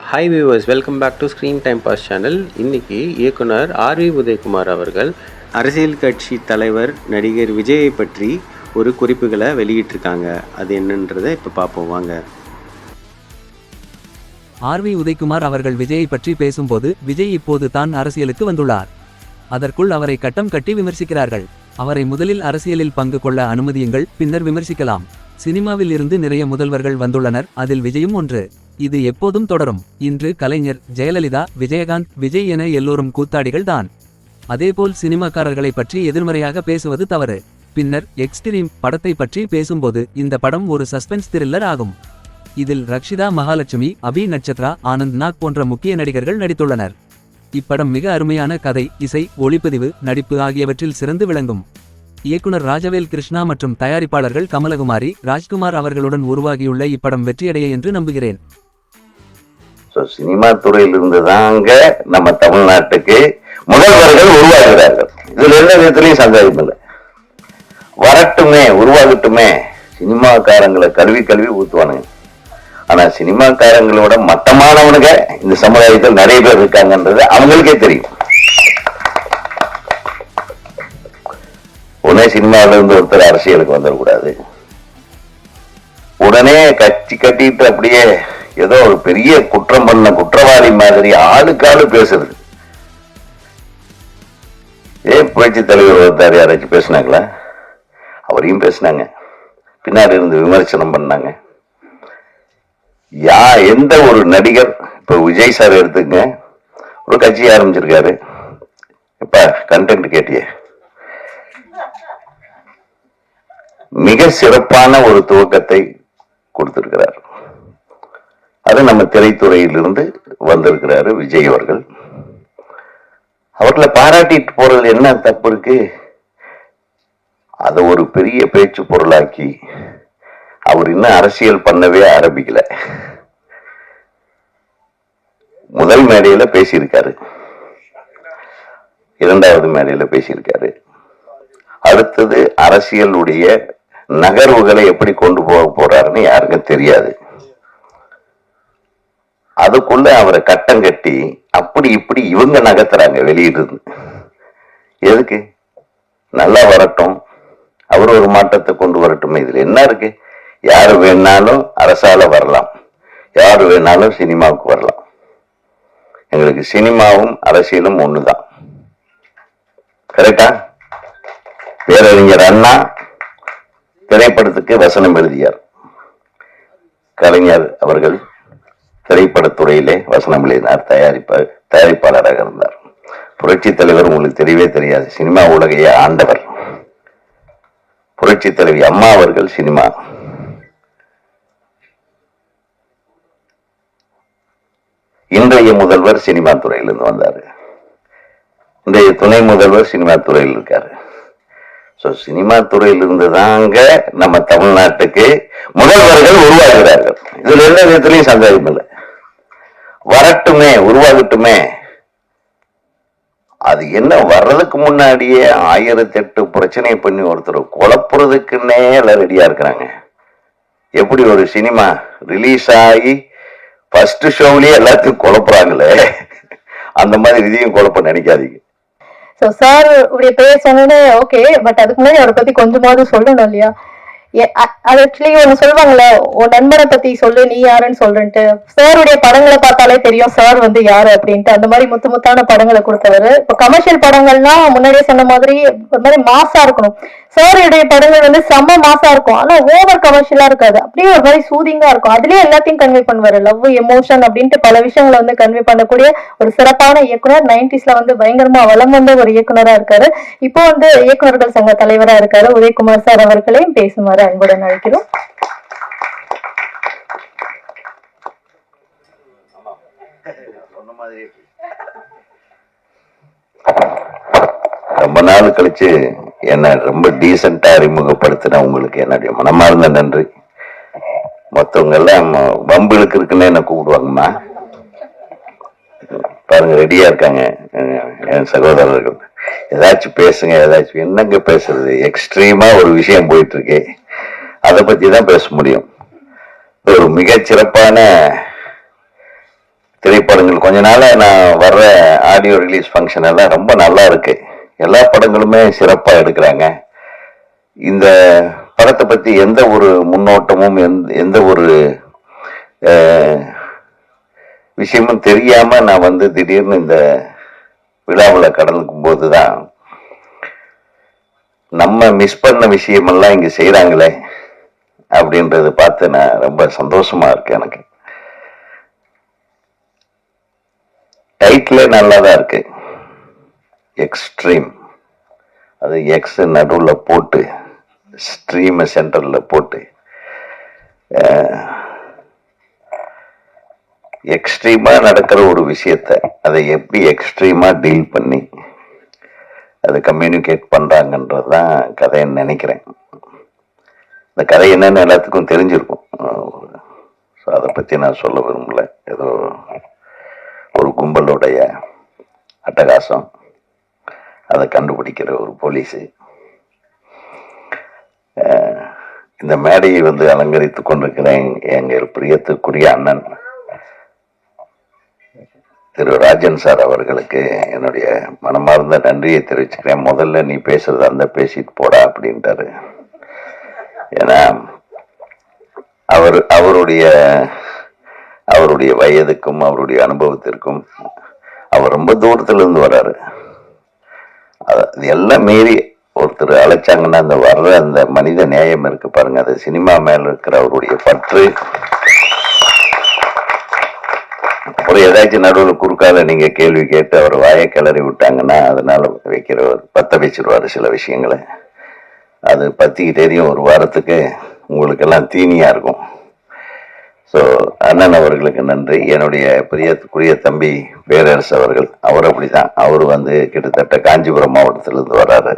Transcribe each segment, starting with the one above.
Hi viewers, welcome back to screen time boss channel. இன்றைக்கி இயக்குனர் RV Udhayakumar அவர்கள் அரசியல் கட்சி தலைவர் நடிகர் விஜயை பற்றி ஒரு குறிப்புகளை வெளியிட்டிருக்காங்க. அது என்னன்றதை இப்போ பார்ப்போம் வாங்க. ஆர்வி உதயகுமார் அவர்கள் விஜயை பற்றி பேசும்போது, விஜய் இப்போது தான் அரசியலுக்கு வந்துள்ளார். அதற்குள் அவரை கட்டம் கட்டி விமர்சிக்கிறார்கள். அவரை முதலில் அரசியலில் பங்கு கொள்ள அனுமதியுங்கள், பின்னர் விமர்சிக்கலாம். சினிமாவில் இருந்து நிறைய முதல்வர்கள் வந்துள்ளனர், அதில் விஜயும் ஒன்று. இது எப்போதும் தொடரும். இன்று கலைஞர், ஜெயலலிதா, விஜயகாந்த், விஜய் என எல்லோரும் கூத்தாடிகள் தான். அதேபோல் சினிமாக்காரர்களை பற்றி எதிர்மறையாக பேசுவது தவறு. பின்னர் எக்ஸ்ட்ரீம் படத்தை பற்றி பேசும்போது, இந்த படம் ஒரு சஸ்பென்ஸ் த்ரில்லர் ஆகும். இதில் ரக்ஷிதா மகாலட்சுமி, அபி நட்சத்ரா, ஆனந்த் நாக் போன்ற முக்கிய நடிகர்கள் நடித்துள்ளனர். இப்படம் மிக அருமையான கதை, இசை, ஒளிப்பதிவு, நடிப்பு ஆகியவற்றில் சிறந்து விளங்கும். இயக்குனர் ராஜவேல் கிருஷ்ணா மற்றும் தயாரிப்பாளர்கள் கமலகுமாரி, ராஜ்குமார் அவர்களுடன் உருவாகியுள்ள இப்படம் வெற்றியடைய என்று நம்புகிறேன். சினிமா துறையிலிருந்து தாங்க நம்ம தமிழ்நாட்டுக்கு முதல்வர்கள் உருவாகிறார்கள். இதுல எந்த விதத்திலையும் சந்தேகம் இல்லை. வரட்டுமே, உருவாகட்டுமே. சினிமாக்காரங்களை கல்வி ஊத்துவானுங்க. ஆனா சினிமாக்காரங்களோட மட்டமானவனுங்க இந்த சமுதாயத்தில் நிறைய பேர் இருக்காங்கன்றது அவங்களுக்கே தெரியும். உடனே சினிமாவில இருந்து ஒருத்தர் அரசியலுக்கு வந்துடக்கூடாது. உடனே கட்சி கட்டிட்டு அப்படியே ஏதோ ஒரு பெரிய குற்றம் பண்ண குற்றவாளி மாதிரி ஆளுக்காளு பேசுறது. புரட்சி தலைவர் ஒருத்தர் யாராச்சும் பேசினாங்களா? அவரையும் பேசினாங்க, பின்னாடி இருந்து விமர்சனம் பண்ணாங்க. எந்த ஒரு நடிகர், இப்ப விஜய் சார் எடுத்துங்க, ஒரு கட்சி ஆரம்பிச்சிருக்காரு. இப்ப கண்டென்ட் கேட்டிய மிக சிறப்பான ஒரு துவக்கத்தை கொடுத்திருக்கிறார். அது நம்ம திரைத்துறையிலிருந்து வந்திருக்கிறாரு விஜய் அவர்கள். அவர்களை பாராட்டிட்டு போறது என்ன தப்பு இருக்கு? அதை ஒரு பெரிய பேச்சு பொருளாக்கி அவர் இன்னும் அரசியல் பண்ணவே ஆரம்பிக்கல. முதல் மேடையில பேசியிருக்காரு, இரண்டாவது மேடையில பேசியிருக்காரு. அடுத்தது அரசியலுடைய நகர்வுகளை எப்படி கொண்டு போக போறாருன்னு யாருக்கும் தெரியாது. அதுக்குள்ள அவரை கட்டம் கட்டி அப்படி இப்படி இவங்க நகர்த்துறாங்க வெளியிட்டு. எதுக்கு? நல்லா வரட்டும், அவர் ஒரு மாற்றத்தை கொண்டு வரட்டும். இதுல என்ன இருக்கு? யாரு வேணாலும் அரசால வரலாம், யாரு வேணாலும் சினிமாவுக்கு வரலாம். எங்களுக்கு சினிமாவும் அரசியலும் ஒண்ணுதான். கரெக்டா? பேரறிஞர் அண்ணா திரைப்படத்துக்கு வசனம் எழுதியார். கலைஞர் அவர்கள் திரைப்படத்துறையிலே வசனம் எழுதினார், தயாரிப்பாளராக இருந்தார். புரட்சி தலைவர் உங்களுக்கு தெரியவே தெரியாது, சினிமா உலகையே ஆண்டவர். புரட்சி தலைவி அம்மா அவர்கள் சினிமா. இன்றைய முதல்வர் சினிமா துறையிலிருந்து வந்தாரு. இன்றைய துணை முதல்வர் சினிமா துறையில் இருக்காரு. சினிமா துறையிலிருந்து தாங்க நம்ம தமிழ்நாட்டுக்கு முதல்வர்கள் உருவாகிறார்கள். இதுல எந்த விதத்திலையும் சந்தேகம் இல்லை. வரட்டுமே, உருவாகட்டுமே. அது என்ன, வர்றதுக்கு முன்னாடியே 1008 பிரச்சனையை பண்ணி ஒருத்தர் குழப்புறதுக்குன்னே எல்லாம் ரெடியா இருக்கிறாங்க. எப்படி ஒரு சினிமா ரிலீஸ் ஆகி ஃபர்ஸ்ட் ஷோவிலேயே எல்லாத்தையும் குழப்புறாங்களே, அந்த மாதிரி இதையும் குழப்ப நினைக்காதீங்க. சோ சார் உடைய பேர் சொன்னே ஓகே, பட் அதுக்கு முன்னாடி அவரை பத்தி கொஞ்சமாவது சொல்லணும் இல்லையா? அது ஆக்சுவலி ஒண்ணு சொல்லுவாங்கல்ல, உன் நண்பரை பத்தி சொல்லு, நீ யாருன்னு சொல்றேன்ட்டு. சாருடைய படங்களை பார்த்தாலே தெரியும் சார் வந்து யாரு அப்படின்ட்டு. அந்த மாதிரி முத்தான படங்களை கொடுத்தவரு. இப்ப கமர்ஷியல் படங்கள்னா முன்னாடியே சொன்ன மாதிரி ஒரு மாதிரி மாசா இருக்கணும். சாருடைய படங்கள் வந்து செம்ம மாசா இருக்கும், ஆனா ஓவர் கமர்ஷியலா இருக்காது. அப்படியே ஒரு மாதிரி சூதிங்கா இருக்கும். அதுலயே எல்லாத்தையும் கன்வே பண்ணுவாரு. லவ், எமோஷன் அப்படின்ட்டு பல விஷயங்களை வந்து கன்வே பண்ணக்கூடிய ஒரு சிறப்பான இயக்குனர். 90s வந்து பயங்கரமா வளம் வந்த ஒரு இயக்குனரா இருக்காரு. இப்போ வந்து இயக்குனர்கள் சங்க தலைவரா இருக்காரு. உதயகுமார் சார் அவர்களையும் பேசுமாறு அன்புடன் அழைக்கிறோம். ரொம்ப நாள் கழிச்சு என்ன ரொம்ப டீசெண்டா அறிமுகப்படுத்தின உங்களுக்கு என்னுடைய மனமார்ந்த நன்றி. மற்றவங்க எல்லாம் வம்புகளுக்கு இருக்குன்னு என்ன கூப்பிடுவாங்கம்மா. பாருங்க, ரெடியா இருக்காங்க என் சகோதரர்கள். ஏதாச்சும் பேசுங்க, ஏதாச்சும். என்னங்க பேசுறது? எக்ஸ்ட்ரீமா ஒரு விஷயம் போயிட்டு இருக்கு, அதை பத்தி தான் பேச முடியும். ஒரு மிகச்சிறப்பான திரைப்படங்கள் கொஞ்ச நாளா நான் வர்ற ஆடியோ ரிலீஸ் ஃபங்க்ஷன் எல்லாம் ரொம்ப நல்லா இருக்கு. எல்லா படங்களுமே சிறப்பா எடுக்கிறாங்க. இந்த படத்தை பத்தி எந்த ஒரு முன்னோட்டமும் எந்த ஒரு விஷயமும் தெரியாம நான் வந்து திடீர்னு இந்த விழாவில் கலந்துக்கும் போதுதான் நம்ம மிஸ் பண்ண விஷயமெல்லாம் இங்க செய்யறாங்களே அப்படின்றத பார்த்து நான் ரொம்ப சந்தோஷமா இருக்கேன். எனக்கு டைட்டிலே நல்லா தான் இருக்கு, எக்ஸ்ட்ரீம். அது எக்ஸ் நடுவில் போட்டு ஸ்ட்ரீம் சென்டர்ல போட்டு எக்ஸ்ட்ரீமா நடக்கிற ஒரு விஷயத்த அதை எப்படி எக்ஸ்ட்ரீமா டீல் பண்ணி அதை கம்யூனிகேட் பண்றாங்கன்றதுதான் கதைன்னு நினைக்கிறேன். இந்த கதை என்னன்னு எல்லாத்துக்கும் தெரிஞ்சிருக்கும். அதை பத்தி நான் சொல்ல விரும்பல. ஏதோ ஒரு கும்பலுடைய அட்டகாசம், அதை கண்டுபிடிக்கிற ஒரு போலீஸு. இந்த மேடையை வந்து அலங்கரித்துக் கொண்டிருக்கிற எங்கள் பிரியத்துக்குரிய அண்ணன் திரு ராஜன் சார் அவர்களுக்கு என்னுடைய மனமார்ந்த நன்றியை தெரிவிச்சுக்கிறேன். முதல்ல நீ பேசுறது அந்த பேசிட்டு போடா அப்படின்ட்டாரு. ஏன்னா அவருடைய வயதுக்கும் அவருடைய அனுபவத்திற்கும் அவர் ரொம்ப தூரத்துல இருந்து வர்றாரு. அது எல்லாம் மீறி ஒருத்தர் அழைச்சாங்கன்னா அந்த வர்ற அந்த மனித நேயம் இருக்கு பாருங்க, அது சினிமா மேல இருக்கிற அவருடைய பற்று. அப்புறம் ஏதாச்சும் நடுவில் குறுக்கால நீங்க கேள்வி கேட்டு அவர் வாயை கிளறி விட்டாங்கன்னா அதனால வைக்கிறவர் பத்த வச்சிருவாரு சில விஷயங்களை. அது பத்திக்கிட்டே ஒரு வாரத்துக்கு உங்களுக்கு எல்லாம் தீனியா இருக்கும். ஸோ அண்ணன் அவர்களுக்கு நன்றி. என்னுடைய பிரியத்துக்குரிய தம்பி பேரரசு அவர்கள், அவர் அப்படிதான். அவர் வந்து கிட்டத்தட்ட காஞ்சிபுரம் மாவட்டத்திலிருந்து வர்றாரு.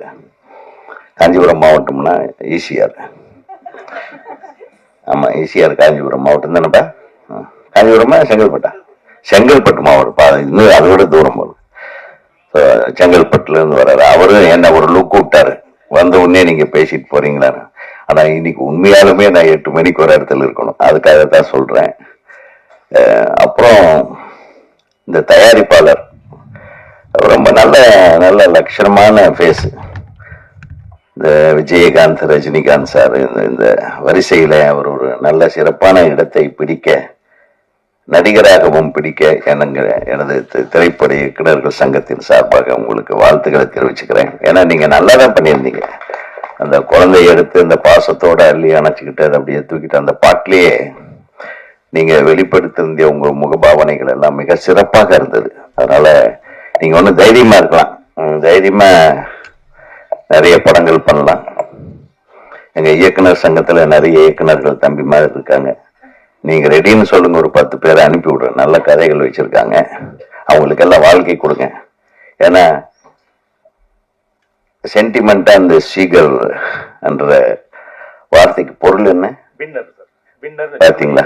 காஞ்சிபுரம் மாவட்டம்னா ஈசிஆர். ஆமா, ஈசிஆர் காஞ்சிபுரம் மாவட்டம் தானேப்பா? காஞ்சிபுரமா செங்கல்பட்டா? செங்கல்பட்டு மாவட்டம். இன்னும் அதை விட தூரம் வரும். செங்கல்பட்டுல இருந்து வர்றாரு. அவரும் என்ன ஒரு லுக் விட்டாரு, வந்த உடனே நீங்க பேசிட்டு போறீங்களான்னு. ஆனா இன்னைக்கு உண்மையாலுமே நான் 8 மணிக்கு ஒரு இடத்துல இருக்கணும், அதுக்காக தான் சொல்றேன். அப்புறம் இந்த தயாரிப்பாளர் ரொம்ப நல்ல நல்ல லட்சணமான ஃபேஸ். இந்த விஜயகாந்த், ரஜினிகாந்த் சார் இந்த வரிசையில அவர் ஒரு நல்ல சிறப்பான இடத்தை பிடிக்க, நடிகராகவும் பிடிக்க எனது திரைப்பட இயக்குநர்கள் சங்கத்தின் சார்பாக உங்களுக்கு வாழ்த்துக்களை தெரிவிச்சுக்கிறேன். ஏன்னா நீங்க நல்லா தான் பண்ணியிருந்தீங்க. அந்த குழந்தைய எடுத்து அந்த பாசத்தோட அள்ளி அணைச்சிக்கிட்டு அதை அப்படியே தூக்கிட்டு அந்த பாட்டிலேயே நீங்க வெளிப்படுத்திருந்த உங்க முகபாவனைகள் எல்லாம் மிக சிறப்பாக இருந்தது. அதனால நீங்க ஒண்ணு தைரியமா இருக்கலாம், தைரியமா நிறைய படங்கள் பண்ணலாம். எங்க இயக்குனர் சங்கத்துல நிறைய இயக்குனர்கள் தம்பி மாதிரி இருக்காங்க. நீங்க ரெடின்னு சொல்லுங்க, ஒரு 10 பேரை அனுப்பி விடுற நல்ல கதைகள் வச்சிருக்காங்க. அவங்களுக்கு எல்லாம் வாழ்க்கை கொடுங்க. ஏன்னா சென்டிமெண்டா அந்த சீகர் என்ற வார்த்தைக்கு பொருள் என்ன பாத்தீங்களா?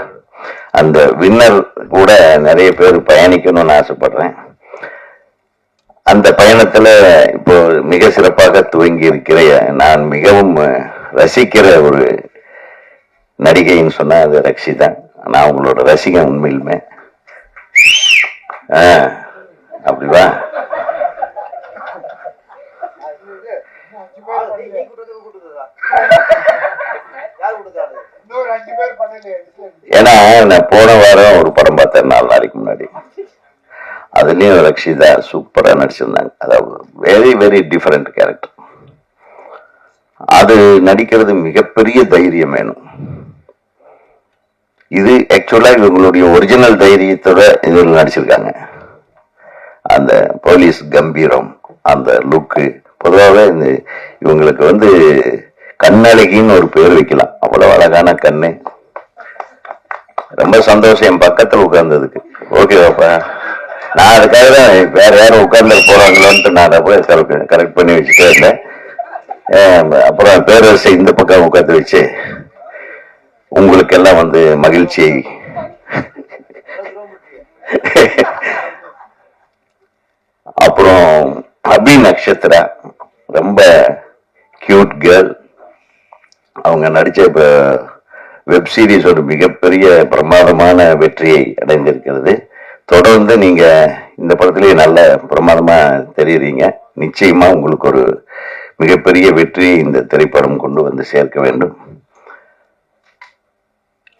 அந்த வின்னர் கூட நிறைய பேர் பயணிக்கணும்னு ஆசைப்படுறேன். அந்த பயணத்துல இப்போ மிக சிறப்பாக துவங்கி இருக்கிற நான் மிகவும் ரசிக்கிற ஒரு நடிகைன்னு சொன்னா அது ரக்ஷிதா. நான் உங்களோட ரசிகன் உண்மையிலுமே. அப்படிவா? ஏன்னா நான் போன வாரம் ஒரு படம் பார்த்தேன் 4 நாளைக்கு முன்னாடி. அதுலயும் ரக்ஷிதா சூப்பரா நடிச்சிருந்தாங்க. அதாவது வெரி வெரி டிஃபரெண்ட் கேரக்டர். அது நடிக்கிறது மிகப்பெரிய தைரியம் வேணும். இது ஆக்சுவலா இவங்களுடைய ஒரிஜினல் தைரியத்தோட இதில் நடிச்சிருக்காங்க. அந்த போலீஸ் கம்பீரம், அந்த லுக்கு. பொதுவாகவே இந்த இவங்களுக்கு வந்து கண்ணழகின்னு ஒரு பேர் வைக்கலாம். அவ்வளவு அழகான கண்ணு. ரொம்ப சந்தோஷம் என் பக்கத்துல உட்கார்ந்ததுக்கு. ஓகேவாப்பா? நான் அதுக்காக தான் வேற யாரும் உட்கார்ந்து போறாங்களோன்ட்டு நான் அதை போய் கரெக்ட் பண்ணி வச்சுட்டே இருந்தேன். அப்புறம் பேரரசை இந்த பக்கம் உட்காந்து வச்சு உங்களுக்கு எல்லாம் வந்து மகிழ்ச்சியை அப்புறம் அபி நக்ஷத்ரா ரொம்ப கியூட் கேர்ள். அவங்க நடிச்ச வெப் சீரிஸ் ஒரு மிகப்பெரிய பிரமாதமான வெற்றியை அடைந்திருக்கிறது. தொடர்ந்து நீங்க இந்த படத்திலேயே நல்ல பிரமாதமா தெரியுறீங்க. நிச்சயமா உங்களுக்கு ஒரு மிகப்பெரிய வெற்றி இந்த திரைப்படம் கொண்டு வந்து சேர்க்க வேண்டும்.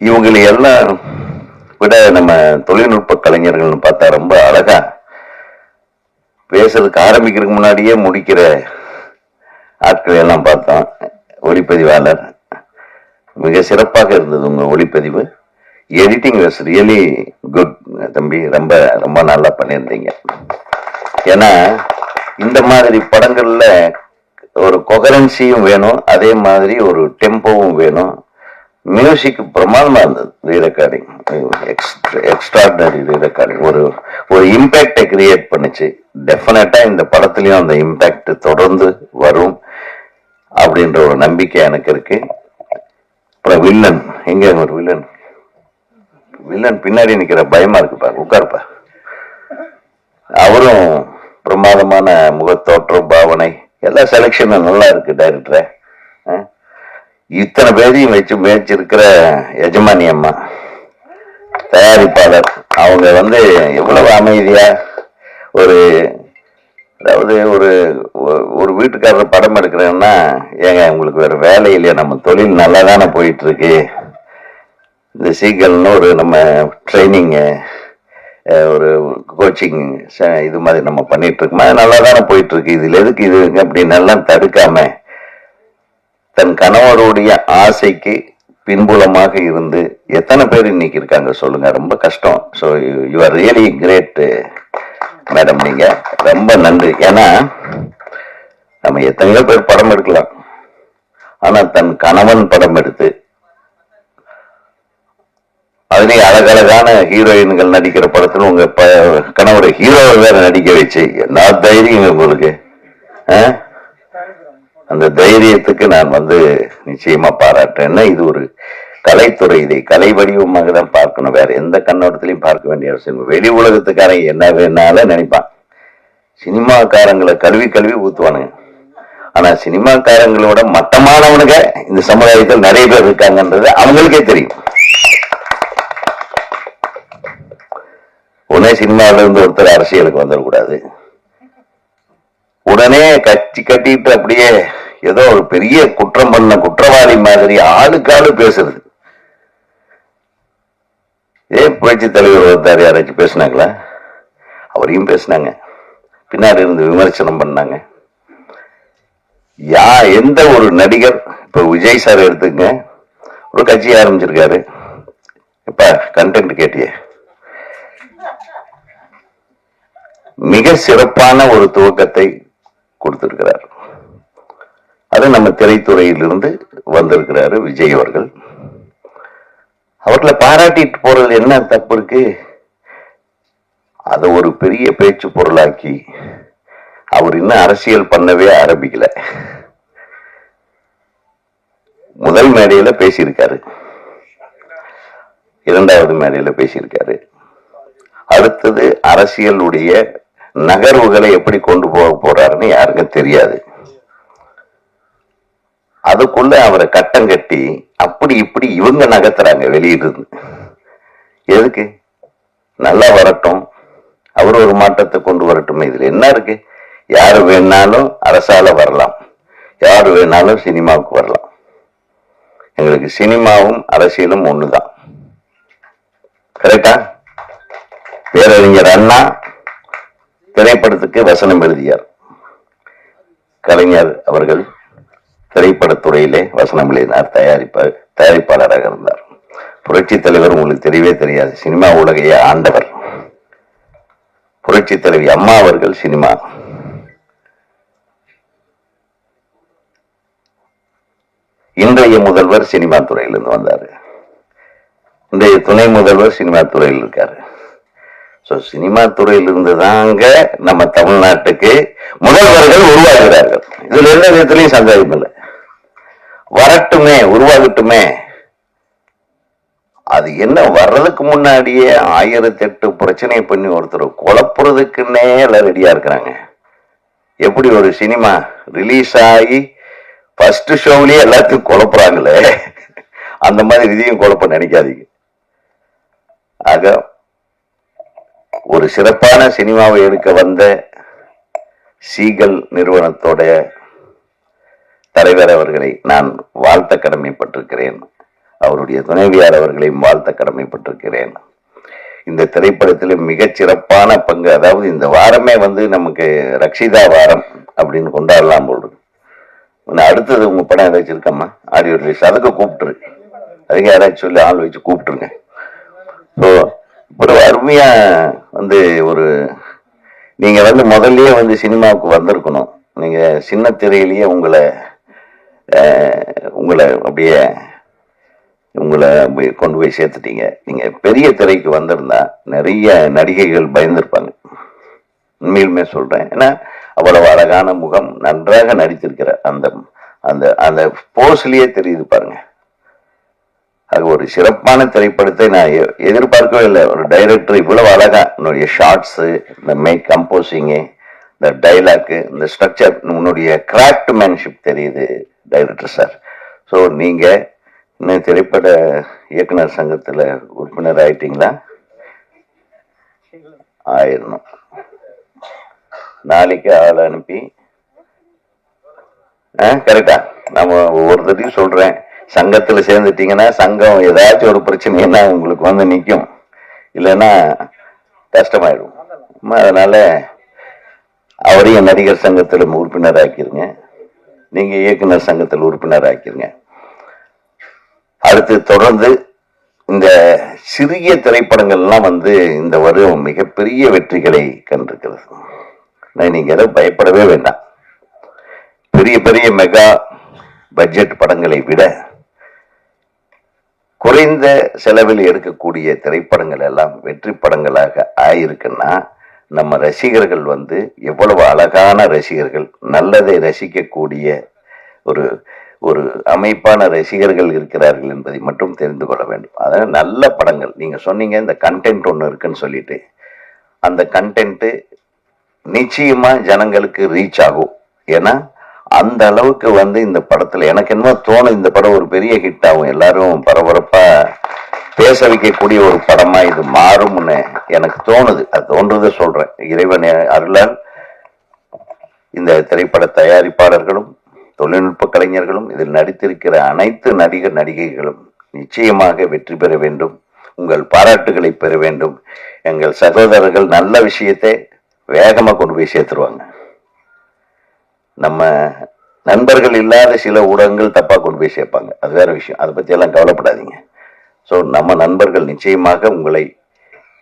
இவங்களை எல்லாம் விட நம்ம தொழில்நுட்ப கலைஞர்கள்னு பார்த்தா ரொம்ப அழகா பேசுறதுக்கு ஆரம்பிக்கிறதுக்கு முன்னாடியே முடிக்கிற ஆட்களை எல்லாம் பார்த்தோம். ஒளிப்பதிவாளர் மிக சிறப்பாக இருந்தது உங்க ஒளிப்பதிவு. எடிட்டிங் வாஸ் ரியலி குட் தம்பி, ரொம்ப ரொம்ப நல்லா பண்ணியிருந்தீங்க. ஏன்னா இந்த மாதிரி படங்கள்ல ஒரு கொகரன்சியும் வேணும், அதே மாதிரி ஒரு டெம்போவும் வேணும். மியூசிக் பிரமாதமா இருந்தது. ரீரெக்கார்டிங் எக்ஸ்ட்ராடினரி ரீரெக்கார்டிங் ஒரு இம்பேக்டை கிரியேட் பண்ணுச்சு. டெஃபினட்டா இந்த படத்துலயும் அந்த இம்பேக்ட் தொடர்ந்து வரும் அப்படின்ற ஒரு நம்பிக்கை எனக்கு இருக்கு. அப்புறம் வில்லன், எங்க ஒரு வில்லன் பின்னாடி நிக்கிற பயமா இருக்குப்பா, உட்காருப்பா. அவரும் பிரமாதமான முகத்தோற்றம், பாவனை, எல்லா செலக்ஷனும் நல்லா இருக்கு. டைரக்டரை இத்தனை பேரையும் வச்சு முயற்சிருக்கிற எஜமானி அம்மா தயாரிப்பாளர், அவங்க எவ்வளவு அமைதியா அதாவது ஒரு வீட்டுக்காரர் படம் எடுக்கிறேன்னா, ஏங்க உங்களுக்கு வேற வேலை இல்லையா, நம்ம தொழில் நல்லா தானே போயிட்டு இருக்கு, இந்த சீக்கிரம்னு நம்ம ட்ரைனிங்கு ஒரு கோச்சிங் இது மாதிரி நம்ம பண்ணிட்டு இருக்கோம், நல்லா தானே போயிட்டு இருக்கு, இதுல எதுக்கு இது அப்படின்னு எல்லாம் தடுக்காம தன் கணவருடைய ஆசைக்கு பின்புலமாக இருந்து எத்தனை பேர் இன்னைக்கு இருக்காங்க சொல்லுங்க. ரொம்ப கஷ்டம். So you are really great madam, நீங்க ரொம்ப நன்றி. ஏன்னா நம்ம எத்தனையோ பேர் படம் எடுக்கலாம், ஆனா தன் கணவன் படம் எடுத்து அதுலயும் அழகழகான ஹீரோயின்கள் நடிக்கிற படத்துல உங்க கணவரை ஹீரோவை வேற நடிக்க வச்சு என்ன தைரியம் உங்களுக்கு. அந்த தைரியத்துக்கு நான் நிச்சயமா பாராட்டுறேன்னா, இது ஒரு கலைத்துறை, இதை கலை வடிவமாக தான் பார்க்கணும், வேற எந்த கண்ணோட்டத்திலையும் பார்க்க வேண்டிய அவசியம். வெளி உலகத்துக்காரன் என்ன வேணாலும் நினைப்பான், சினிமாக்காரங்களை கழுவி ஊத்துவானுங்க. ஆனா சினிமாக்காரங்களோட மட்டமானவனுங்க இந்த சமுதாயத்தில் நிறைய பேர் இருக்காங்கன்றது அவங்களுக்கே தெரியும். உடனே சினிமாவில இருந்து ஒருத்தர் அரசியலுக்கு வந்துடக்கூடாது, உடனே கட்சி கட்டிட்டு அப்படியே ஏதோ ஒரு பெரிய குற்றம் பண்ண குற்றவாளி மாதிரி ஆளுக்காளு பேசுறது. புரட்சி தலைவர் ஒருத்தார் யாராச்சும் பேசினாங்களா? அவரையும் பேசினாங்க, பின்னாடி இருந்து விமர்சனம் பண்ணாங்க. எந்த ஒரு நடிகர், இப்ப விஜய் சார் எடுத்துங்க, ஒரு கட்சி ஆரம்பிச்சிருக்காரு, இப்ப கண்டென்ட் கேட்டியே, மிக சிறப்பான ஒரு துவக்கத்தை கொடுத்திருக்கிறார். அது நம்ம திரைத்துறையிலிருந்து வந்திருக்கிறாரு விஜய் அவர்கள். அவர்களை பாராட்டிட்டு போறது என்ன தப்பு இருக்கு? அதை ஒரு பெரிய பேச்சு பொருளாக்கி அவர் இன்னும் அரசியல் பண்ணவே ஆரம்பிக்கல. முதல் மேடையில பேசியிருக்காரு, இரண்டாவது மேடையில பேசியிருக்காரு. அடுத்தது அரசியலுடைய நகர்வுகளை எப்படி கொண்டு போக போறாருன்னு யாருக்கும் தெரியாது. அதுக்குள்ள அவரை கட்டம் கட்டி அப்படி இப்படி இவங்க நகர்த்துறாங்க வெளியிட்டு. எதுக்கு? நல்லா வரட்டும், அவர் ஒரு மாற்றத்தை கொண்டு வரட்டும். இதுல என்ன இருக்கு? யாரு வேணாலும் அரசால வரலாம், யாரு வேணாலும் சினிமாவுக்கு வரலாம். எங்களுக்கு சினிமாவும் அரசியலும் ஒண்ணுதான். கரெக்டா? பேரறிஞர் அண்ணா திரைப்படத்துக்கு வசனம் எழுதியார். கலைஞர் அவர்கள் திரைப்படத்துறையிலே வசனம் எழுதினார், தயாரிப்பாளராக இருந்தார். புரட்சி தலைவர் உங்களுக்கு தெரியவே தெரியாது, சினிமா உலகையே ஆண்டவர். புரட்சி தலைவி அம்மா அவர்கள் சினிமா. இன்றைய முதல்வர் சினிமா துறையிலிருந்து வந்தாரு, இன்றைய துணை முதல்வர் சினிமா துறையில் இருக்காரு. சினிமா துறையிலிருந்து தாங்க நம்ம தமிழ்நாட்டுக்கு முதல்வர்கள் உருவாகிறார்கள். இதுல எந்த விதத்திலையும் சந்தேகம் இல்லை. வரட்டுமே, உருவாகட்டுமே. அது என்ன, வர்றதுக்கு முன்னாடியே 1008 பிரச்சனை பண்ணி ஒருத்தர் குழப்புறதுக்குன்னே எல்லாம் ரெடியா இருக்கிறாங்க. எப்படி ஒரு சினிமா ரிலீஸ் ஆகி ஃபர்ஸ்ட் ஷோவிலேயே எல்லாத்தையும் குழப்புறாங்களே, அந்த மாதிரி இதையும் குழப்ப நினைக்காதீங்க. ஆக ஒரு சிறப்பான சினிமாவை எடுக்க வந்த சீகல் நிறுவனத்தோட தலைவர் அவர்களை நான் வாழ்த்த கடமைப்பட்டிருக்கிறேன். அவருடைய துணைவியார் அவர்களையும் வாழ்த்த கடமைப்பட்டிருக்கிறேன். இந்த திரைப்படத்தில் மிகச் சிறப்பான பங்கு, அதாவது இந்த வாரமே நமக்கு ரக்ஷிதா வாரம் அப்படின்னு கொண்டாடலாம் போல். அடுத்தது உங்க படம் ஏதாச்சும் இருக்கம்மா ஆடியோ ரிலீஸ், அதுக்கு கூப்பிட்டுரு, அதுக்கு யாராச்சும் சொல்லி ஆள் வச்சு கூப்பிட்டுருங்க. ஸோ இப்போ அருமையா ஒரு நீங்க முதல்லயே சினிமாவுக்கு வந்திருக்கணும். நீங்க சின்ன திரையிலேயே உங்களை அப்படியே கொண்டு போய் சேர்த்துட்டீங்க. நீங்க பெரிய திரைக்கு வந்திருந்தா நிறைய நடிகைகள் பயந்திருப்பாங்க. உண்மையிலுமே சொல்றேன். ஏன்னா அவ்வளவு அழகான முகம், நன்றாக நடித்திருக்கிற அந்த அந்த அந்த போஸ்லயே தெரியுது பாருங்க. அது ஒரு சிறப்பான திரைப்படத்தை நான் எதிர்பார்க்கவே இல்லை. ஒரு டைரக்டர் இவ்வளவு அழகா உன்னுடைய ஷார்ட்ஸ், இந்த மேக் கம்போசிங்கு, இந்த டைலாக்கு, இந்த ஸ்ட்ரக்சர், உன்னுடைய கிராஃப்ட்மேன்ஷிப் தெரியுது டைரக்டர் சார். ஸோ நீங்க இன்னும் திரைப்பட இயக்குனர் சங்கத்துல உறுப்பினர் ஆயிட்டீங்களா? ஆயிரணும். நாளைக்கு ஆள் அனுப்பி கரெக்டா நம்ம ஒவ்வொருத்தையும் சொல்றேன். சங்கத்துல சேர்ந்துட்டீங்கன்னா சங்கம் ஏதாச்சும் ஒரு பிரச்சனைன்னா உங்களுக்கு நிற்கும், இல்லைன்னா கஷ்டமாயிடும். அதனால அவரையும் நடிகர் சங்கத்தில் உறுப்பினர் ஆக்கிருங்க, நீங்க இயக்குனர் சங்கத்தில் உறுப்பினர் ஆக்கிருங்க. அடுத்து தொடர்ந்து இந்த சிறிய திரைப்படங்கள்லாம் இந்த வருடம் மிகப்பெரிய வெற்றிகளை கண்டிருக்கிறது. நீங்க எதுவும் பயப்படவே வேண்டாம். பெரிய பெரிய மெகா பட்ஜெட் படங்களை விட குறைந்த செலவில் எடுக்கக்கூடிய திரைப்படங்கள் எல்லாம் வெற்றி படங்களாக ஆயிருக்குன்னா நம்ம ரசிகர்கள் எவ்வளவு அழகான ரசிகர்கள், நல்லதை ரசிக்கக்கூடிய ஒரு ஒரு அமைப்பான ரசிகர்கள் இருக்கிறார்கள் என்பதை மட்டும் தெரிந்து கொள்ள வேண்டும். அதாவது நல்ல படங்கள், நீங்க சொன்னீங்க இந்த கண்டென்ட் ஒன்று இருக்குன்னு சொல்லிட்டு, அந்த கண்டென்ட் நிச்சயமா ஜனங்களுக்கு ரீச் ஆகும். ஏன்னா அந்த அளவுக்கு இந்த படத்துல எனக்கு என்ன தோணும், இந்த படம் ஒரு பெரிய ஹிட் ஆகும், எல்லாரும் பரபரப்பா பேச வைக்கக்கூடிய ஒரு படமா இது மாறும்னு எனக்கு தோணுது. அது தோன்றதை சொல்றேன். இறைவன் அருளால் இந்த திரைப்பட தயாரிப்பாளர்களும் தொழில்நுட்ப கலைஞர்களும் இதில் நடித்திருக்கிற அனைத்து நடிகர் நடிகைகளும் நிச்சயமாக வெற்றி பெற வேண்டும். உங்கள் பாராட்டுகளை பெற வேண்டும். எங்கள் சகோதரர்கள் நல்ல விஷயத்தை வேகமா கொண்டு போய் சேர்த்துருவாங்க. நம்ம நண்பர்கள் இல்லாத சில ஊடகங்கள் தப்பா கொண்டு போய் சேர்ப்பாங்க, அது வேற விஷயம். அதை பத்தி எல்லாம் கவலைப்படாதீங்க. ஸோ நம்ம நண்பர்கள் நிச்சயமாக உங்களை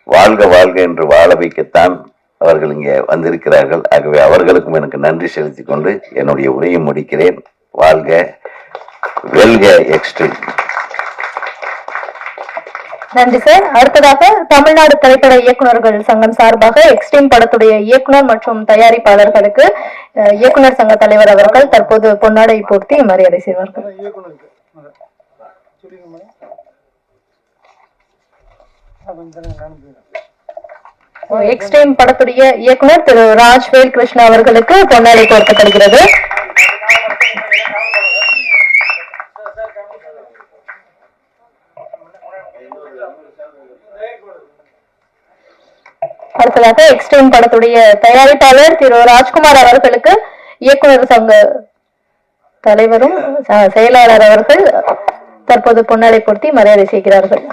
வாழ்க வாழ்க என்று வாழ வைக்கத்தான் அவர்கள் இங்கே வந்திருக்கிறார்கள். ஆகவே அவர்களுக்கும் எனக்கு நன்றி செலுத்திக் கொண்டு என்னுடைய உரையை முடிக்கிறேன். வாழ்க வெல்க எக்ஸ்ட்ரீம். நன்றி சார். அடுத்ததாக தமிழ்நாடு திரைப்பட இயக்குநர்கள் சங்கம் சார்பாக எக்ஸ்ட்ரீம் படத்துடைய இயக்குனர் மற்றும் தயாரிப்பாளர்களுக்கு இயக்குனர் சங்க தலைவர் அவர்கள் தற்போது பொன்னாடை போர்த்தி மரியாதை செய்வார்கள். எக்ஸ்ட்ரீம் படத்துடைய இயக்குனர் திரு ராஜ்வேல் கிருஷ்ணா அவர்களுக்கு பொன்னாடை போர்த்தப்படுகிறது. அடுத்ததாக எக்ஸ்ட்ரீம் படத்துடைய தயாரிப்பாளர் திரு ராஜ்குமார் அவர்களுக்கு இயக்குனர் சங்க தலைவரும் செயலாளர் அவர்கள் தற்போது பொன்னாடை போர்த்தி மரியாதை செய்கிறார்கள்.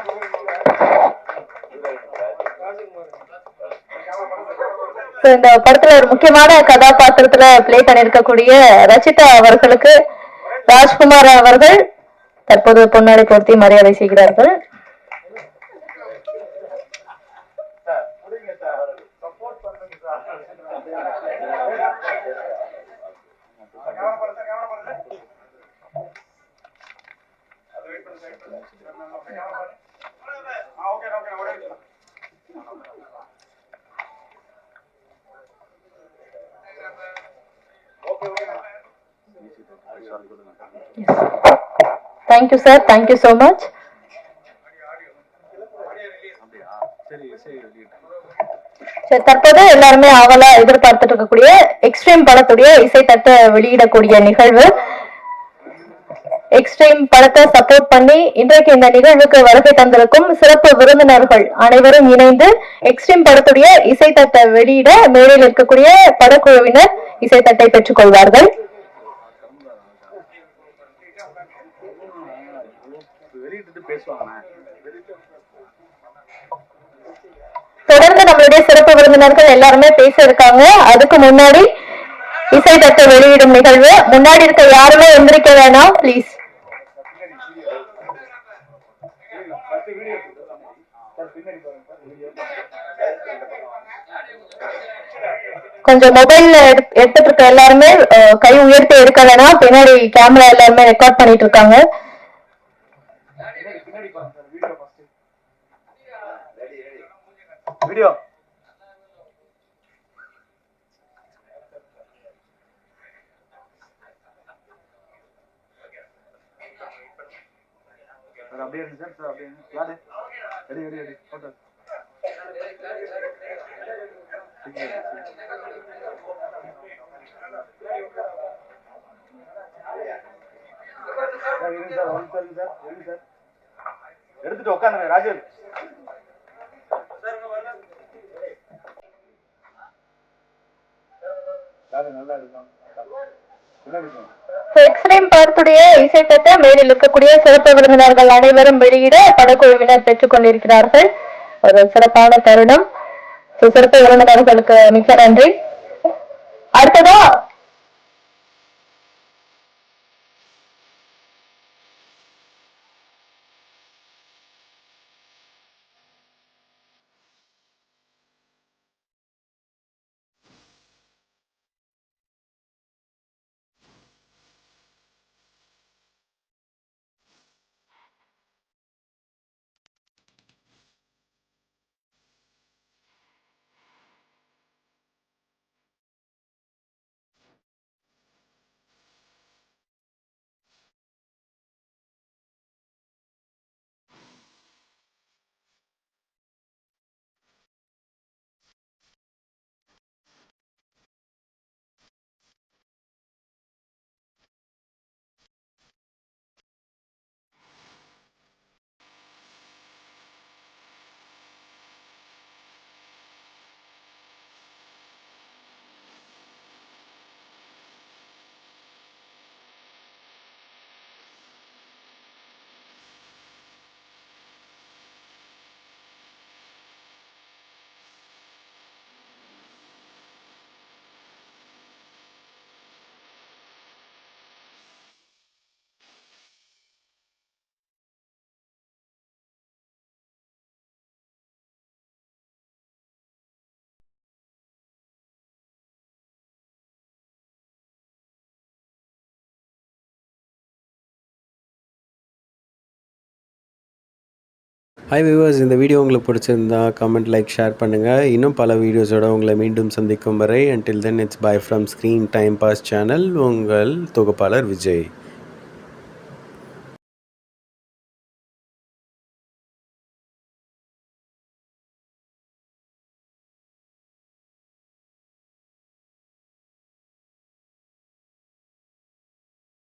இந்த படத்துல ஒரு முக்கியமான கதாபாத்திரத்துல பிளே பண்ணிருக்கக்கூடிய ரச்சிதா அவர்களுக்கு ராஜ்குமார் அவர்கள் தற்போது பொன்னாடை போர்த்தி மரியாதை செய்கிறார்கள். Thank you sir, thank you so much. தற்போது எல்லாருமே ஆவலா எதிர்பார்த்துட்டு இருக்கக்கூடிய எக்ஸ்ட்ரீம் படத்துடைய இசை தட்ட வெளியிடக்கூடிய நிகழ்வு எக்ஸ்ட்ரீம் படத்தை சப்போர்ட் பண்ணி இன்றைக்கு இந்த நிகழ்வுக்கு வருகை தந்திருக்கும் சிறப்பு விருந்தினர்கள் அனைவரும் இணைந்து எக்ஸ்ட்ரீம் படத்துடைய இசைத்தட்டை வெளியிட மேடையில் இருக்கக்கூடிய படக்குழுவினர் இசைத்தட்டை பெற்றுக் கொள்வார்கள். தொடர்ந்து நம்மளுடைய சிறப்பு விருந்தினர்கள் எல்லாருமே பேச இருக்காங்க. அதுக்கு முன்னாடி இசைத்தட்டை வெளியிடும் நிகழ்வு. முன்னாடி இருக்க யாருமே எந்திரிக்க வேணாம் பிளீஸ். கொஞ்சம் மொபைல்ல எடுத்துட்டு இருக்க எல்லாருமே கை உயர்த்தி எடுக்க வேணாம். பின்னாடி கேமரா எல்லாருமே ரெக்கார்ட் பண்ணிட்டு இருக்காங்க. வீடியோ அப்படியே இருக்கு சார். அப்படியே யாரு ரெடி ரெடி ரெடி போட்டோ எடுத்துட்டு உட்காந்துங்க ராஜேஷ். எக்ஸ்ட்ரீம் படத்துடைய இசைத்தட்டை மேலில் இருக்கக்கூடிய சிறப்பு விருந்தினர்கள் அனைவரும் வெளியிட படக்குழுவினர் பெற்றுக் கொண்டிருக்கிறார்கள். ஒரு சிறப்பான தருணம். சிறப்பு விருந்தினர்களுக்கு மிக நன்றி. அடுத்ததா ஹாய் வியூவர்ஸ், இந்த வீடியோ உங்களுக்கு பிடிச்சிருந்தா கமெண்ட், லைக், ஷேர் பண்ணுங்கள். இன்னும் பல வீடியோஸோட உங்களை மீண்டும் சந்திக்கும் வரை until then it's bye from Screen Time Pass channel. உங்கள் தொகுப்பாளர் விஜய்.